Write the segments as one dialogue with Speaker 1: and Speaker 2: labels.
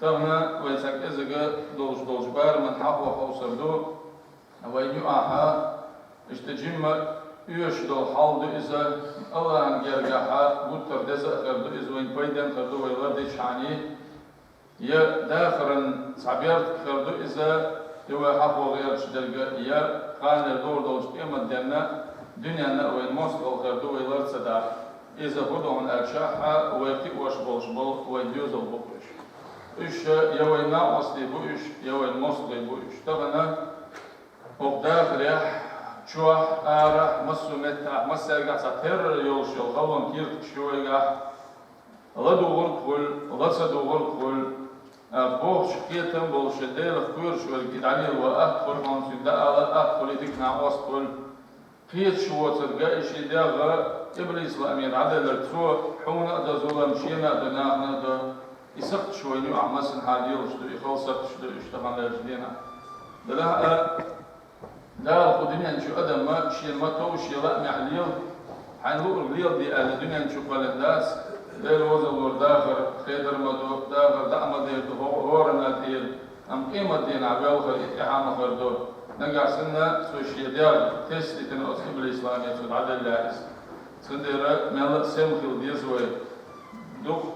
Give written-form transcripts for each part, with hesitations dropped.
Speaker 1: تغنى ويسك إزقى دوش بار من حقوة حوصردو وينيوعها اشتجمع يشدو حال دو إذا الله عن جرجحها بوتر دزا خردو إذا وين بيدن خردو ويلدي شعني يا داخرن صعبيرت خردو إذا يو حقوة غير شدرجة يا قان الدور دوش قيمة دينا دنيا وين موسكو خردو ويلد سدا إذا بدون أرشاحها ويقي وشبول شبول ويديوزو بقش إيش يوين ناقصي بوش يوين مصلي بوش تغنى وقداخل يح شوح آرح مسو متع مسا ساتر يوشو خلون كيرت شويقح غدو غرقل غصدو غرقل بوش كيتم بولشديل خير شو الجدعني وأدخل من سداء أدخل يديك ناقصل قيت شو ترجع إشي داغ إبليس الأمير عدل التفوق حونا دا زولا مشينا دا ناغنا دا يسقط شوي نوع مسن حاليو شدو يخلصت شدو يشتغل لجدينا لا الدنيا نشو أدم ما شيء ما توشي لا معليل حنقول الرياض دي الدنيا نشوف الناس دير وزن داخل خيدر مدو داخل دعم دير هورنا دير أم قيمة دين عبيل خير إتحام خيردو نقع سنة سوشي ديال تسلي تنقص بالإسلامية في العدل اللاعز سندير مال سمخل ديزوي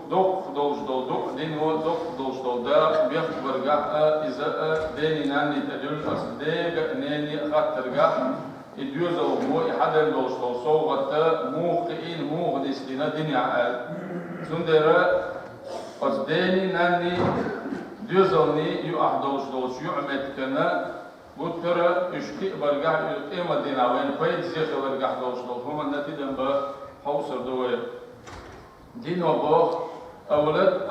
Speaker 1: دوق دوق دين هو دوق دا بيخبر قح إذا ديني ناني تدل أصدق ناني خاطر قح يدوزو مو يحدل دوق صوغة موقعين موغدس لنا دنيا عال سندر أصدقني ناني دوزوني يؤحدوش دوش يعمد كنا بوتر اشتي برقح يقيم الدين وين فايد زيخ برقح دوش هم النتيجة بحوصر دوية دين وبوخ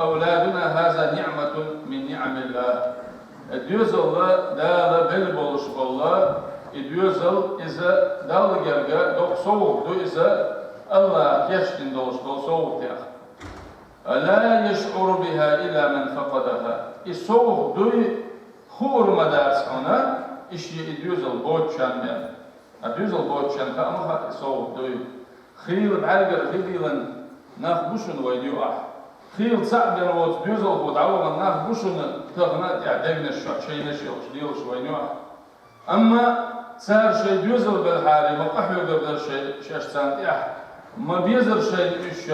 Speaker 1: أولادنا هذا نعمة من نعم الله الدوزل دال بالبولش بالله الدوزل إذا دال جرجا دوق صوت دو إذا الله يشتن دوش دو صوت يا لا يشعر بها إلا من فقدها الصوت دو خور مدارس هنا إشي الدوزل بوتشان من الدوزل بوتشان كأمها صوت دو خيل بعرقر خيلا ناخ بوشن ويديوح خيل صعب نوت دوزل ودعوة ناخ بوشن تغنات يعدقنا الشيء نشي وشديل شوينوح أما صار شيء دوزل بالحالي ما قحوي قبل شيء سانتيح ما بيزر شيء إيش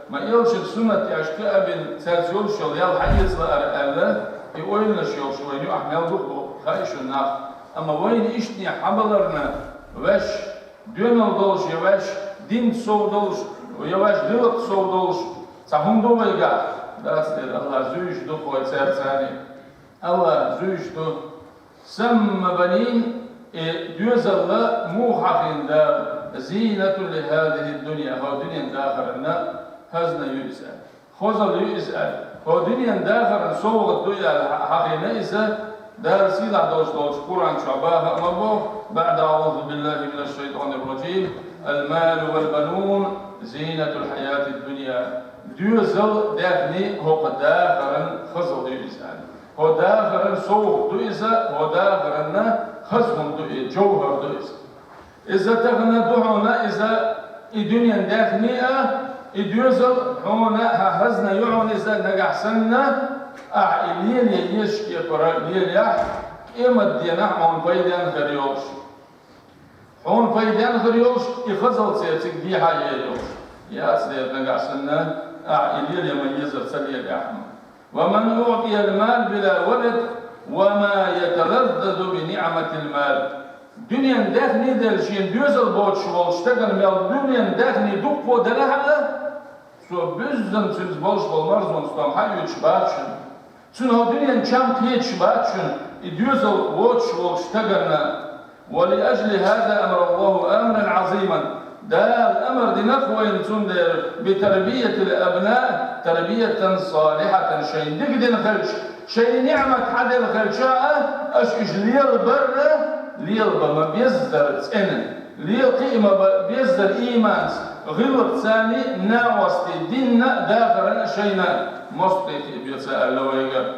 Speaker 1: ما يلش السنة يعشق أبن سالسيول شل يال حيز لأرقله يقول لنا شوينوح مال بقو خايش الناخ أما وين إشتني حبلرنا وش دونال دولش يوش دين صو دولش ويواش دلق صو دولش سهم دو ويقع داس الله زوج دو خوي سير ثاني الله زوج دو سم بنين دوز الله مو حقين دا زينة لهذه الدنيا هو دنيا داخرنا هزنا يسأل خوزل يسأل هو دنيا داخر صوغ الدنيا حقين إذا دار سيلا دوش قرآن شعباها أمبو بعد أعوذ بالله من الشيطان الرجيم المال والبنون زينة الحياة الدنيا دوزل داخني هو داخرن خزل يسأل هو داخرن صوغ دوزة هو داخرن خزهم دوئ جوهر دوئ إذا تغنى دعونا إذا الدنيا داخنية إدوزل هنا هزنا يعون إذا نجح سنة أعلين يشكي قرالين يح إما الدينا هون فايدان خريوش هون فايدان خريوش يخزل سيتك دي حيالوش يا سيد نجح سنة أعلين يميز سليل يحمى ومن أعطي المال بلا ولد وما يتلذذ بنعمة المال دنيا داخني دلشين دوزل بوت شوال اشتغل مال دنيا داخني دوق ودلها سو بزن سيز بولش بالمرزون ستام حيو يتشباتشن سنو دنيا نشام تيتشباتشن دوزل بوت شوال اشتغلنا ولأجل هذا أمر الله أمرا عظيما دا الأمر دي نخوين تندر بتربية الأبناء تربية صالحة شيء دقدن خلش شيء نعمة حد الخلشاء أشكش ليل بره ليل ما بيزدر تسأنن ليل قيمة بيزدر إيمان غلط ثاني ناوستي ديننا داخلنا شينا مصطي بيسأل لويقر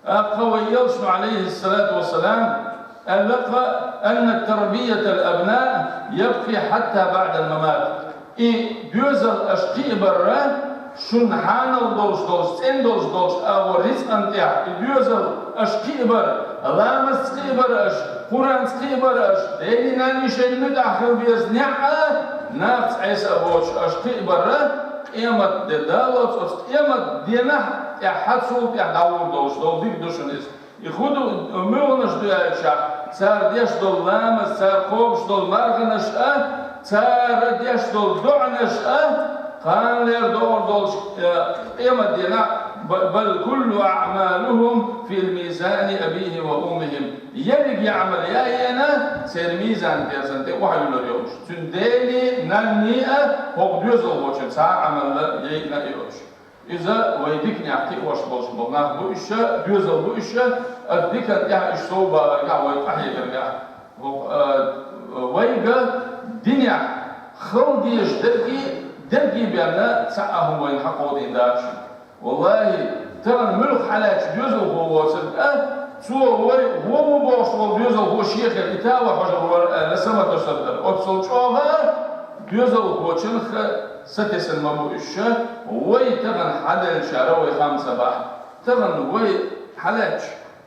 Speaker 1: أقوى يلشن عليه الصلاة والسلام ألقى أن تربية الأبناء يبقي حتى بعد الممات دوزل أشقي برا شن حانل دوش سن دوش أو رزق أنتيا يوزل أش كيبر لامس كيبر أش قرآن كيبر أش ديني ناني شيء نداخل بيزنيع نفس عيسى بوش أش كيبر إيمت دالوت إيمت دينا يحصل يدور دوش ديك دوشنيس يخودو مونش دوياتشا صار ديش دول لامس صار خوبش دول مرغنش صار ديش دول دعنش قال لير دول قيمة دينا بل كل أعمالهم في الميزان أبيه وأمهم يلق يعمل يا أنا سير ميزان بيرسنتي وحي لريوش تنديني نانية هو بيوزل وشن ساعة عمل يينا يوش إذا ويديك نعطي واش بوش بلناه بو إشا بيوزل بو إشا أديك يا إش صوبة يا ويتحيي يا ويجا دنيا خل ديش درقي بأن ساعهم وين حقود إنداش والله ترى الملك حلاش بيوزل هو وصل سو هو بوش بيوزل هو شيخ الإتاوة حجر لسما تصدر أتصل شوها بيوزل هو شنخ ستسن مبو إشا وي تغن حدل شاروي خمسة بح تغن وي حلاش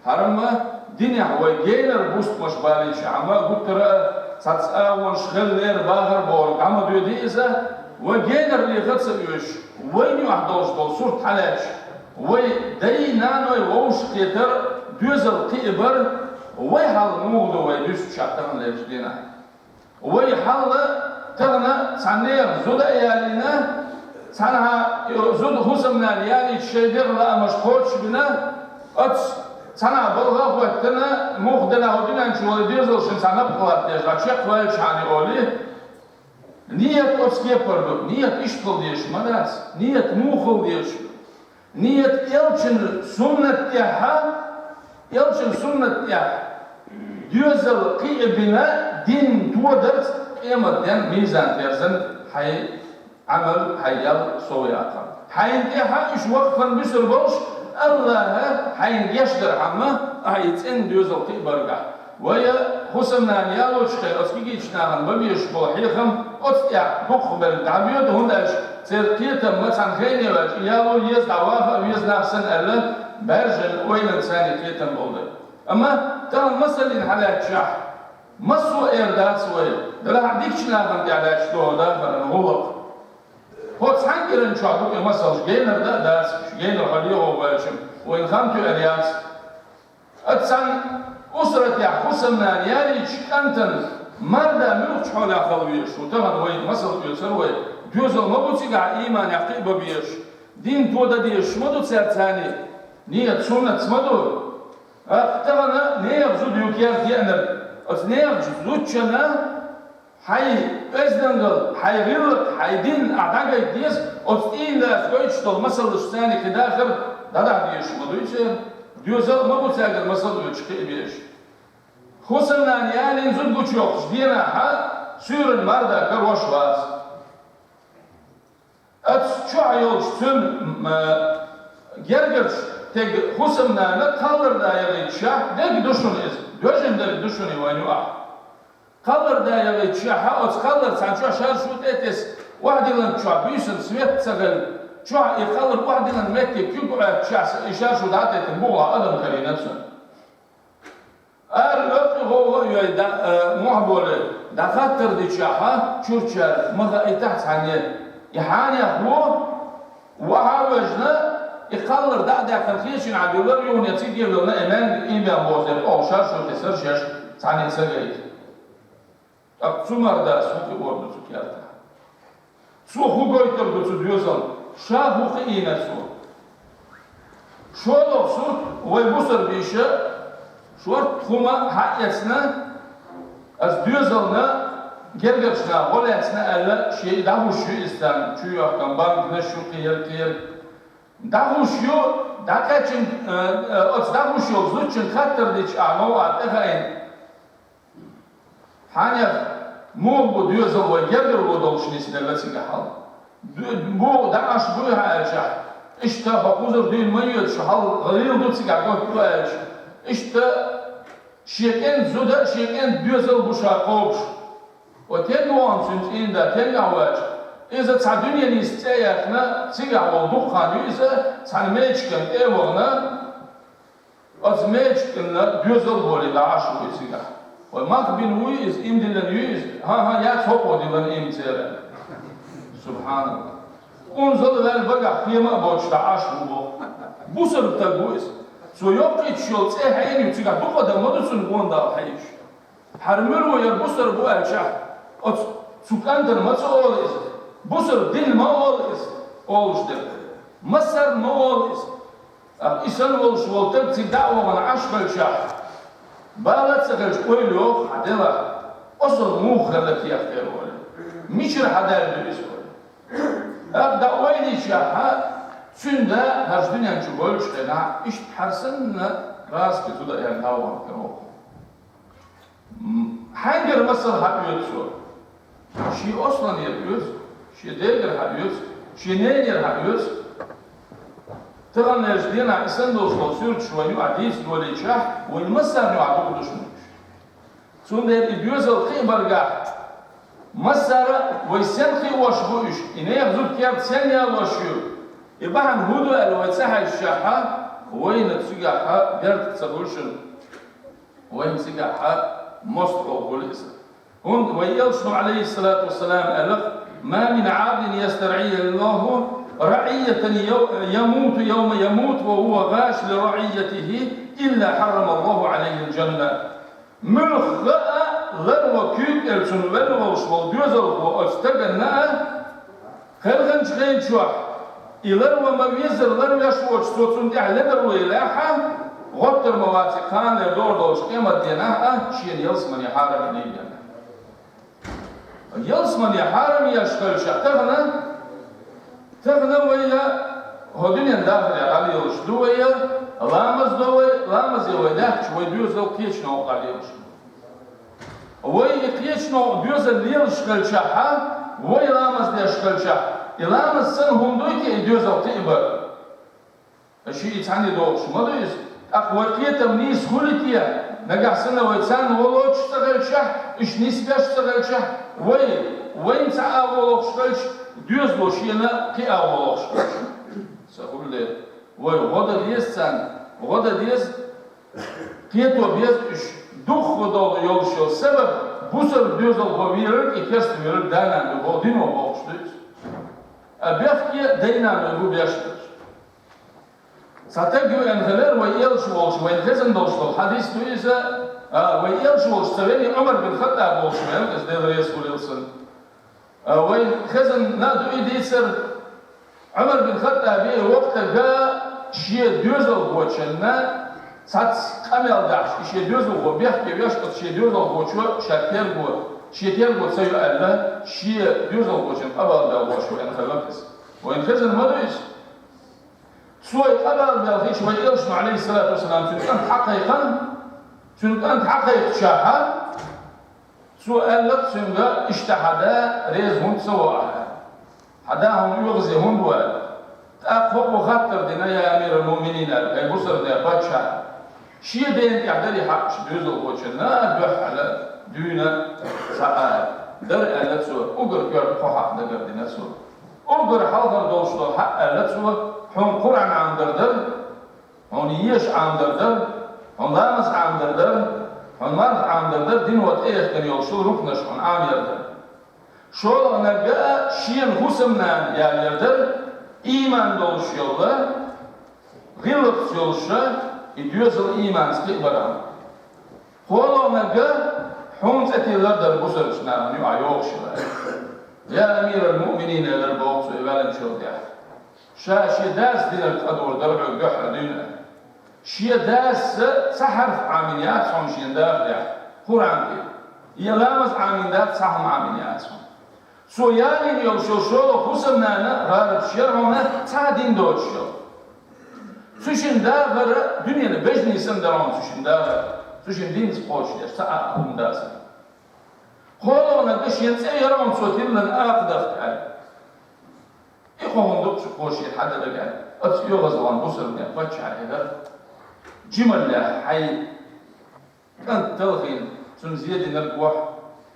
Speaker 1: هرما دنيا وي جينر بوست مش بالي شعما قلت رأى تتساون شغل لير باهر بورك عما ديو ديزا وجينر اللي غتس يوش وين يحضوش دول صورت حلاش وي داي نانوي ووش كيتر دوزل قيبر وي حال نوغدو وي دوش شعترن ليش دينا وي حال تغنى تعنير زود ايالينا تعنها زود خسمنا ليالي تشيدر لا مشقوتش بنا اتس تعنى بلغا وقتنا مخدنا هدنا نشوالي ديزل شن تعنى بقلات ديش غاتشيق ويلش عني اولي نيت أتسكي بردو نيت إشتغل ديش مدرس نيت موخل ديش نيت يلشن سنة تيحا يلشن سنة تيحا ديوزل قيبنا دين تودرت إما دين ميزان تيرزن حي عمل حيال سوياقا حين تيحا إش وقفا بسر بوش الله حين يشدر عما هيتين ديوزل قيبرقا ويا خصمنا نيالو شخير أسكيكي تشناغن ببيش بوحيخم أتيا بخبر دعبيوت هنداش سيركيتا مثلا خيني واج يالو يز دعوافا ويز نفسن ألا برجل وين ثاني كيتا بولد أما ترى مسألة حالات شح مصو إيرداس ويا دلا عندك شناغن دعلاش تو دافر غلط هو تسحنكرن شعبك مسألة جينر داس جينر خليه وباشم وين خامتو إلياس أتسان أسرة يحفظنا نياليش أنتن مردا ملوك حول أخلويش وتغن وين مصر يسر وين جوزل مبوتي قاع إيمان يحقيب بيش دين تودا ديش مدو تسير تاني نية سنة مدو تغن نية زود يوكيار ديانا نية زود شنا حي أزدنغل حي غيرك حي دين أعتقد ديس أستين لاس قويتش طول مصر لشتاني كداخل دادا ديش مدو يسير جوزل مبوتي أقل مصر يتشقي بيش خصوصاً نيالين زود قوش يوقش دينا حال سير المردة كروش باس أتشوع يوقش تن جرجرش تج خصوصاً نتقلر دا يغيد شاح دك دوشون إذن دوشن دك دوشوني وينوع قلر دا يغيد شاح أتقلر سانشوع شهر شو تيتس واحد يلن شوع بيسن سميت سغل شوع يقلر واحد يلن مكي كيقعد شاح شو داتي تنبوها أدم كري نفسه هو معبر دخاتر دي شاحة شورشار مغا تحت عنيه يحاني هو وحاوجنا يقلر دا خلخيش عدولر يون يتيجي لنا إيمان إيمان بوزر أو شار شو تسر شاش عني سجيت سمر دا سوكي ورد سوكيارتا سو هو قويتر دو سديوزن شا هو خينا سو شو لو سو ويبصر بيشه شورت خما حقيقتنا از دوزلنا جرجرشنا غلاتنا ألا شيء دعو شو إسلام شو يحكم بانك نشو قير دعو شو دعكتشن دعو شو زوجن خاطر ديش أعمو أتفاين حانيا مو بدوزل وجرجر ودولش نسنا لسنا حال مو دعش بوها أشح إشتا بقوزر دين ميت شحال غير دوتسك عقوق بواش إشتا شيكين زودا شيكين دوزل بوشا قوبش وتين وان سنت إندا تين عواج إذا تاع دنيا نستيقنا تيجع وضوخان إذا تاع ميتشكن إيوغنا أزميتشكن دوزل بولي لعاشو يسيجع وما بين ويز إمدلن يوز ها يا توقو دلن إمتيرن سبحان الله أنزل ذا البقع فيما بوش لعاشو بوسر بتقويز سو يوقي تشيل تيهين يتيجع بقدا مدسن بوندا حيش حرملو يربوسر بو ألشاح سكاندر ما تقوليز بوسر دين ما أوليز أولش دل مصر ما أوليز إسان أولش ولتبتي دعوة من عشق الشاح بالات سغلش قويلو عدلا أصل موخر لك يختار ولي ميشر حدار بليس ولي أبدا ويلي شاحا سندا هاش دنيا نشوفولش لنا إيش تحرسن راس كتودا يعني هاوان كروك حنجر مصر حبيوت سور شي أصلا يبيوت شي ديجر حبيوت شي نيجر حبيوت تغنى جدينا إسان دوش لوسير شوينيو عديس دولي شاح والمصر نوعدو دوشنوش سندا يبيوز القيم برقاح مصر ويسنخي واشبوش إنه يغزو كياب سنيا واشيو يبقى هودو الوساحة الشاحة وين تسجعها قرد تسبولشن وين تسجعها مصر بوليس هون ويلشنو عليه الصلاة والسلام ألف ما من عبد يسترعي الله رعية يموت يوم يموت وهو غاش لرعيته إلا حرم الله عليه الجنة ملخاء غير وكيك السن ولوش والجوزر واستجناء خلغنش غين شوح إلرو ما ويزر لرو يشوش توتسون دي على إلاحة غطر مواتقان لدور دوش قيمة ديناها شين يلسمن يحارم ليبيا يلسمن يحارم يشغل شا تغنى ويا هدنيا داخل علي يلش دويا لامز يويداك شوي دوزو كيشنو علي يلش وي كيشنو دوز اللي يشغل شاها وي لامز دي يشغل شا لامز سن هندوكي دوزو تيبر الشيء يتعني دوش ما دوز أقواتية تمنيس خلتية نجح سنة ويتسان ولوش تغل شح إيش نسبيش تغل شح وين تعا ولوش تغلش دوز لوشينا كي أولوش سأقول لي غدا ديس سان غدا ديس كيتو بيز إيش دخ غدا يولشو سبب بوسر دوز الغويرك إكست ويرك دانا نبودينو بوشتوش أبيخكي دينا نبو بيشتوش ساتجو انغلر ويلش والش وين خزن دوشل حديث تويزا ويلش والش تبني عمر بن الخطاب والش وين از دير يسول يلسن وين خزن نادو يديسر عمر بن الخطاب وقت جاء شي دوزل بوتشنا سات قمل داش شي دوزل بو بيحكي بيشقط شي دوزل بوتشو شاكير بو شي تير بو سيو الله شي دوزل بوتشن ابل دا بوش وين خلقس وين خزن ما دويش سوى قبل بالخيش ويلشن عليه الصلاة والسلام كانت حقيقة شاحة سؤال لك سنغا اشتحدا ريز هند سواء حداهم يغزي هند وال تأخذ وخطر دينا يا أمير المؤمنين أي بصر دي باتشا شيء دين يعدلي حق شدوزل وشنا دوح على دونا سأل در ألت سوى أقر كرد خحق دقر دينا سوى أقر حاضر دوشلو حق ألت سوى هون قرآن عم دردر هون يش عم دردر هون لامس عم دردر هون مرض عم دردر دين وقت إيه كان يوشل ركنش هون عم يردر شو نجا شين خصمنا يا يردر إيمان دوش يلا غلط يوشة يدوزل إيمان استقبلان هو نجا هون تأتي لردر بسرشنا نيو عيوش يا أمير المؤمنين لربوت ويبالن شو ديح شي داس دين القدور درع وقحر دينا شي داس سحر عامينيات هم شي دار يا قرآن دي يلامس عامينات سحم عامينيات هم سو يعني يوشو شو خصمنا أنا رارب شيرهونا تعدين دوتشو سوشين داغر دنيا بجني سندرون سوشين داغر سوشين دين سبوش يا ساعة هم داس قولوا نقش ينسيرون سوتين لن أقدر تعالى إخوهم دوكش خوشي حدا لقى أتيو غزوان بصر من فتش على هذا جمل لا حي كانت تلغين سن زيادة نرجوح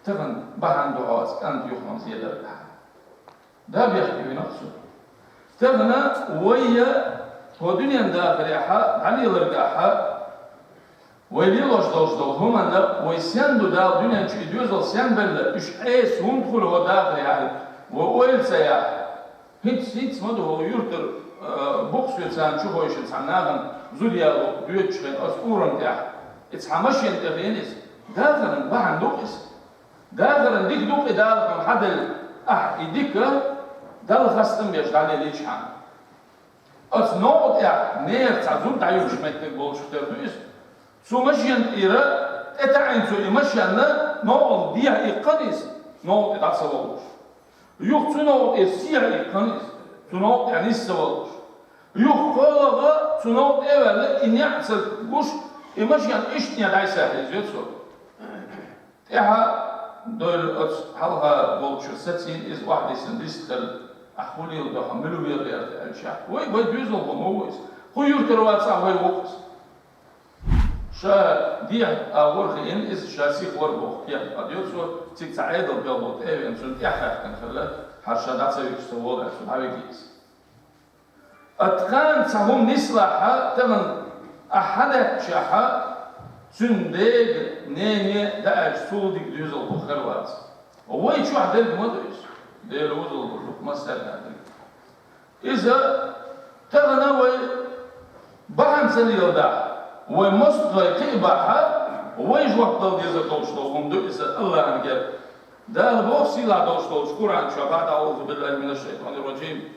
Speaker 1: تغن بحن دعاء كانت يخون زيادة الحال ده بيحكي بنفسه تغنى ويا هو دنيا داخل يحا علي لرقاحا ويليلوش دوشدو هما لا ويسيندو دا دنيا شي دوزل سيان بل اش ايس وندخل هو داخل يعني وويل سياح هيتس مدو هو يورتر بوكس يتسان شو هو يشتسان ناغن زوديالو بيوتشخين اس اورن تاح اتس حماشين تغينيس داخل بحن دوقس داخل ديك دوق داخل حد يديك دال خاستم بيش على ليش حان اس نوت يا نير تعزون تعيو شمتك بول شفتر دويس سو مشين إيرا اتعين سو مشين نوت ديها إيقانيس نوت اتعصبوش يوك تنوت السيع إيقانيس تنوت يعني السوالوش يوك قولغا تنوت إيوالا إن يعصر بوش مشين إشتنيا داي ساحي زيت سو تيها دول حلقة بولشو ستين إز واحد سندستل أخولي الدوحة ملو بيغير الشعب وي بيزل بمويس خو يرتروات صح وي وقس شا دي أورخي إن إز شاسيخ وربوخ كيان أديوتسو تيك تعيد البيضوت إيه إنسون تيحاك كنخلا حرشا داتسا يكستوول أكسون هاوي جيس أتخان سهم نسلاحا تغن أحدا شاحا سندق نيني داعش سودك ديوزل بخروات ووي شو عدلك مدرس دير وزل ما استنى إذا تغنى وي بحن سليل دا ومصدر كيباحا ويج وقت ديزا توشتو هم دو إذا الله أنجل دا البوخ سيلا توشتو قرآن شبعت أعوذ بالله من الشيطان الرجيم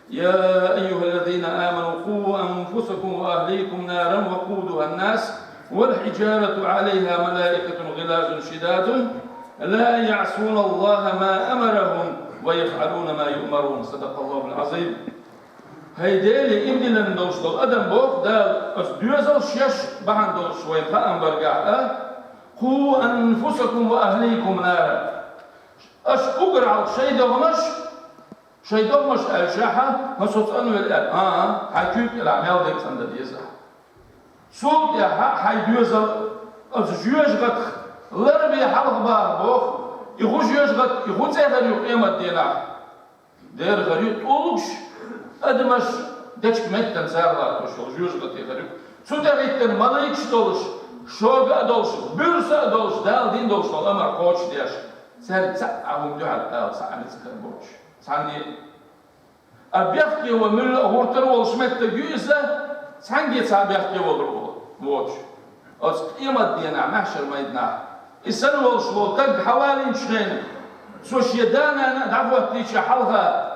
Speaker 1: يا أيها الذين آمنوا قوا أنفسكم وأهليكم نارا وقودها الناس والحجارة عليها ملائكة غلاظ شداد لا يعصون الله ما أمرهم ويفعلون ما يؤمرون صدق الله العظيم هيدالي ابن لندوش دول أدم بوخ دال أسدوزل شيش بحن دول شوين فأم برقع قوا أنفسكم وأهليكم نارا أش أقرع شيء دومش شيء دومش الشاحة ما سوتأنو الآن حكيك العمال ديك سند ديزا صوت يا حيدوزل أسجوز غت لربي حلق بار بوخ يخوش يشغل يخوش يغير قيمة دينا دير غريب طولوش أدمش دشك متن سارلا وشو يشغل يغير شو تغيتن ملايكش دولش شوق دولش بيرسا دولش دال دين دولش الأمر قوش ديش سار سعهم دعاء سعني سكربوش سعني أبيحكي ومل هورتر والشمت تجيسة سعني سابيحكي وغروش أس قيمة دينا محشر ميدنا السنة والشلوطك حوالي شغين سوش يدانا دعوة تيجي حلها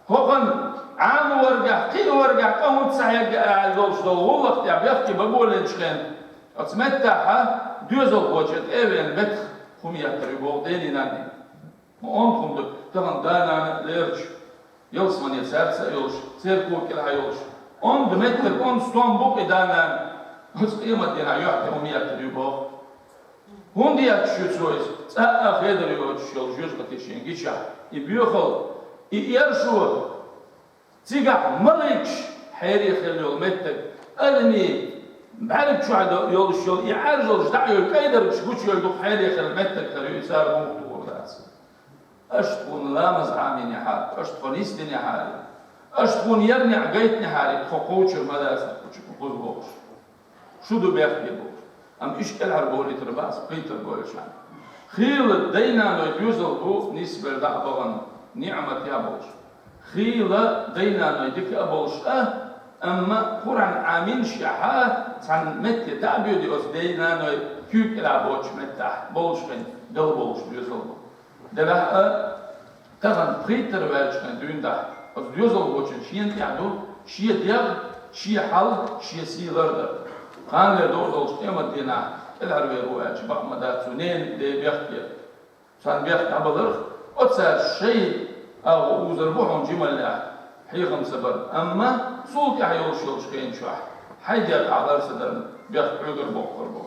Speaker 1: هوغن عام ورقع قي ورقع قوم تسعيق الدولش دول والله يحكي بقول شغين أتمتعها دوزل وجد ايوين بتخ خمية تريبو ديني ناني وانكم دو تغن دانا ليرش يلس من يسارسا يلش سير كوكلها يلش on دمتر on ستون بوك دانا هس قيمة دينا يحكي خمية تريبو هون ديات شوتسويس أخيدر يوتشيل جوز قتيشين جيشا يبيوخل يرشو تيجا ملكش حيري خليو متك ألمي بعرف شو عاد يولشيل يعرجل جدعيو كيدر شكوش يلدو حيري خل متك تريو يسار مكتور داس أشتكون لامز عامين يحال أشتكون يستن يحالي أشتكون يرني عقيتني حالي خقوشر مداسة خقوش بوش شو دو بيحكي بوش أم إيش كل هربولي ترباس بيتر بولشان خيل دينا نو يوزل بو نسبة دعبغن نعمة يابوش خيل دينا نو يدك أبوش أما قرآن عامين شحا عن مت دعبيو دي أس دينا نو كيوك العبوش متاح بولش خين دل بولش يوزل بو دلها تغن بيتر بولشان دون ده أس يوزل بوشن شين تعدو شي ديغ شي حل شي سيغر قال لي دولش قيمة دينا العربي رواج بقى مدات سنين دي بيحكي كان بيحكي عبدالرخ أتسال شيء أو وزربوحهم جمال حيغم سبر أما صوت يحيوش يلشقين شاح حيجات على سدر بيحكي عقر بوخ قربوخ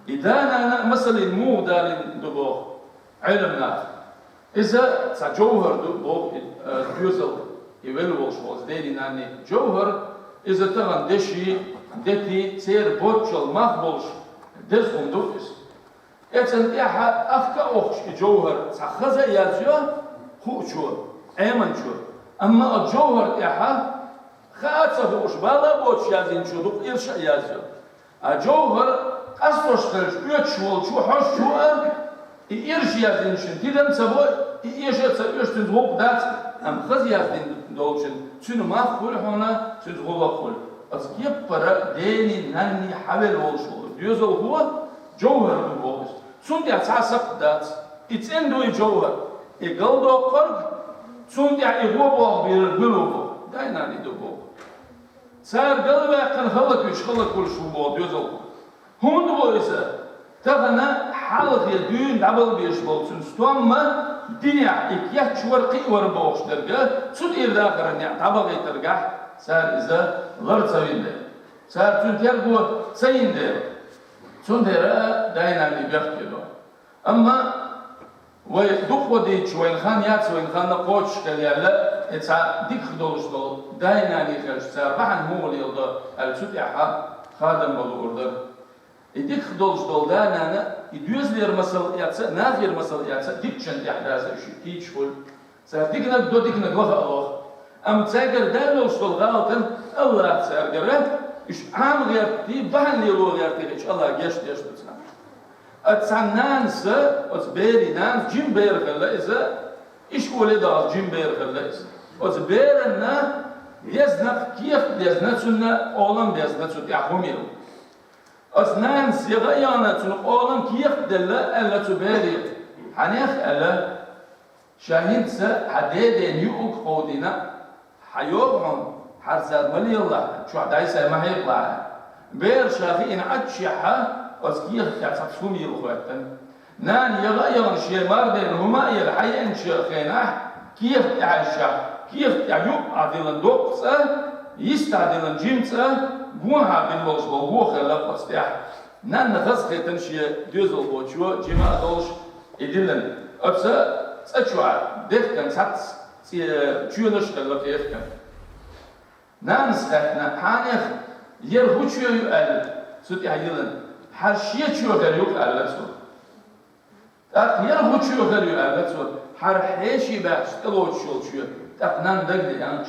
Speaker 1: إذا أنا مثلا مو دالين دبوخ علمنا إذا جوهر دبوخ يوزل يولوش وزديني ناني جوهر إذا تغن دشي دتي سير بوتشل مخبولش دزهم دوفس اتن احا افكا اوخش جوهر تخزا يازيو خوشو أيمن شو أما الجوهر تاعها خاطر وش بالا بوش يازين شو دوك إيرش يازيو الجوهر أصلش خلش يتشول شو حش شو إيرش يازين شن تيدم سبوا إيش تنزوق دات أم خز يازين دولشن شنو ما خول هنا تنزوق خول بس كيف برا ديني ناني حبل وشول ديوزو هو جوهر بوش سندي أساسك دات إتندو جوهر إقلدو قرب سندي إغوبو بيربلو داينا ندبو سار قلبه كان خلق وش خلق كل شو بو ديوزو هون دبو إذا تغنى حلق يدين دبل بيش بولسون ستوام ما دنيا إكيا شورقي وربوش درجة سود إرداخر إني طبقة ترجع سار إذا غرت سوين ده سار تنتهي بو سين ده تنتهي داينا نبيخ أما ويدوق ودي شوين خان يات شوين خان نقوش كليلا إتسا ديك خدولش دول داينا نيخش سار بحن هو اللي يلدا السود يحا خادم بالوردر ديك خدولش دول داينا يدوز لير مسل ياتسا ناغير مسل ياتسا ديك شن يحداز شو كيتش فول سار ديك نك دو ديك نك وخا الله أم تساقر دايلوش دول غالطن الله سار قرر إيش عام غير تي بحن ليلو غير تيش الله جيش بتسنا أتسنانس أتبيري نانس جيم بير خلا إذا إيش قولي ده جيم بير خلا إذا أتبيرنا يزنق كيف يزنق سنة أولم يزنق سنة يحوميل أتنانس يغيانا سنة أولم كيف دللا ألا تبيري حنيخ ألا شاهين سا حديدين يؤك قودنا حيوهم حرزاد ملي الله شو عداي سيما هيطلع بير شاخين عدشيحة أزكيه يعتصفون يلخواتن نان يغيرن شيء مردين هما يلحين شيء خيناه كيف يعيشها كيف يعيب عدلن دوقسة يستعدلن جيمسة بونها بالوش بوخ خلق استيح نان نخص خيتن شيء دوزل بوشوا جماعة دولش يدلن أبسا تشوع دفكن ساتس تشولش خلق يفكن نان سخنا حانيخ يرهوشوا يقل سوتي هيلن هر شيء شو غيريوك ألتسو. يرهو شو غيريو ألتسو. هر هشي بحث تلو شو. تقنان دقدي يعني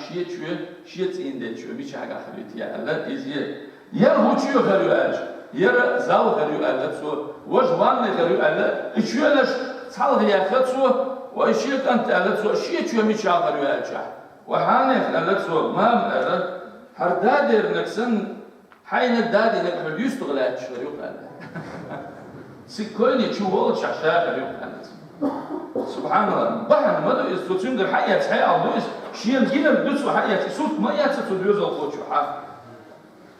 Speaker 1: شيء تيندي شو بيش حاجة خليتيا ألت إزاي. يرهو شو غيريو ألت. ير زال غيريو ألتسو. وجوان غيريو ألت. شو لش صال غياختسو. وشيء كانت ألتسو. شو ميش غيريو ألت. وحانف ألتسو ما ألت. هر دادر نكسن حين الدادي لك حديث تغلات شريوك أنا سكوني تشوفه شاشة شريوك أنا سبحان الله بحن ما دو يستوتشون در حياة حياة أو دوس شيء جينا بدوس وحياة صوت ما يتصل دوز الخوش وحا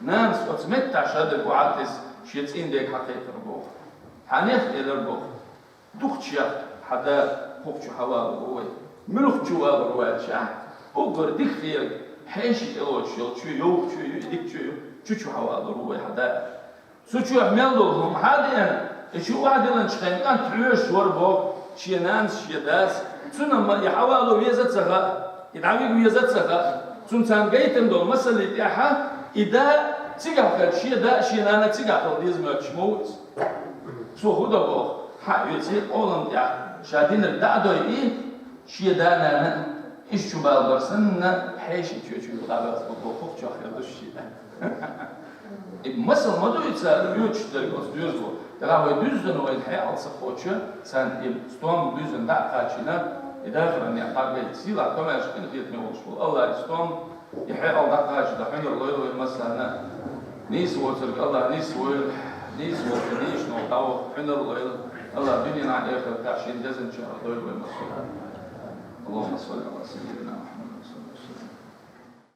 Speaker 1: ناس وتمتع شهادة وعاتس شيء تين ديك حقيقة ربوه حنيخ إلى ربوه دوختشيا حدا خوش حوال هو ملوك جوال رواد شاه أقر ديك خير حيشي إلوش شو يوك شو يديك شو حوالي روي حدا شو عملوا حاليا شو واحد لنا شخين كان تعيش وربو شي ناس شي داس ثم يحاولوا يزت سغا يدعوا يزت سغا ثم كان جايتم دول مسألة تاعها إذا تيجا شي دا شي نانا تيجا خلديز ماتشموت شو هو دبو حيوتي أولم تاع شادين الدعوة إيه شي دا نانا إيش شو بالبرسن حيشي شو غابات بقوق شو آخر دوشي مثل ما دويت يوتش درجات ديوزو تراوي düzden o ilhe alsa koçu sen istom düzden da kaçına idafran ya tabi sila kamer şkin fiyatını oluşul Allah istom ilhe alda kaçı da hangi loyo mesela nis water Allah nis water nis no tav hangi loyo Allah dünyana ahir kaçın dezen çağır loyo mesela Allahümme salli ala seyyidina Muhammed sallallahu aleyhi ve sellem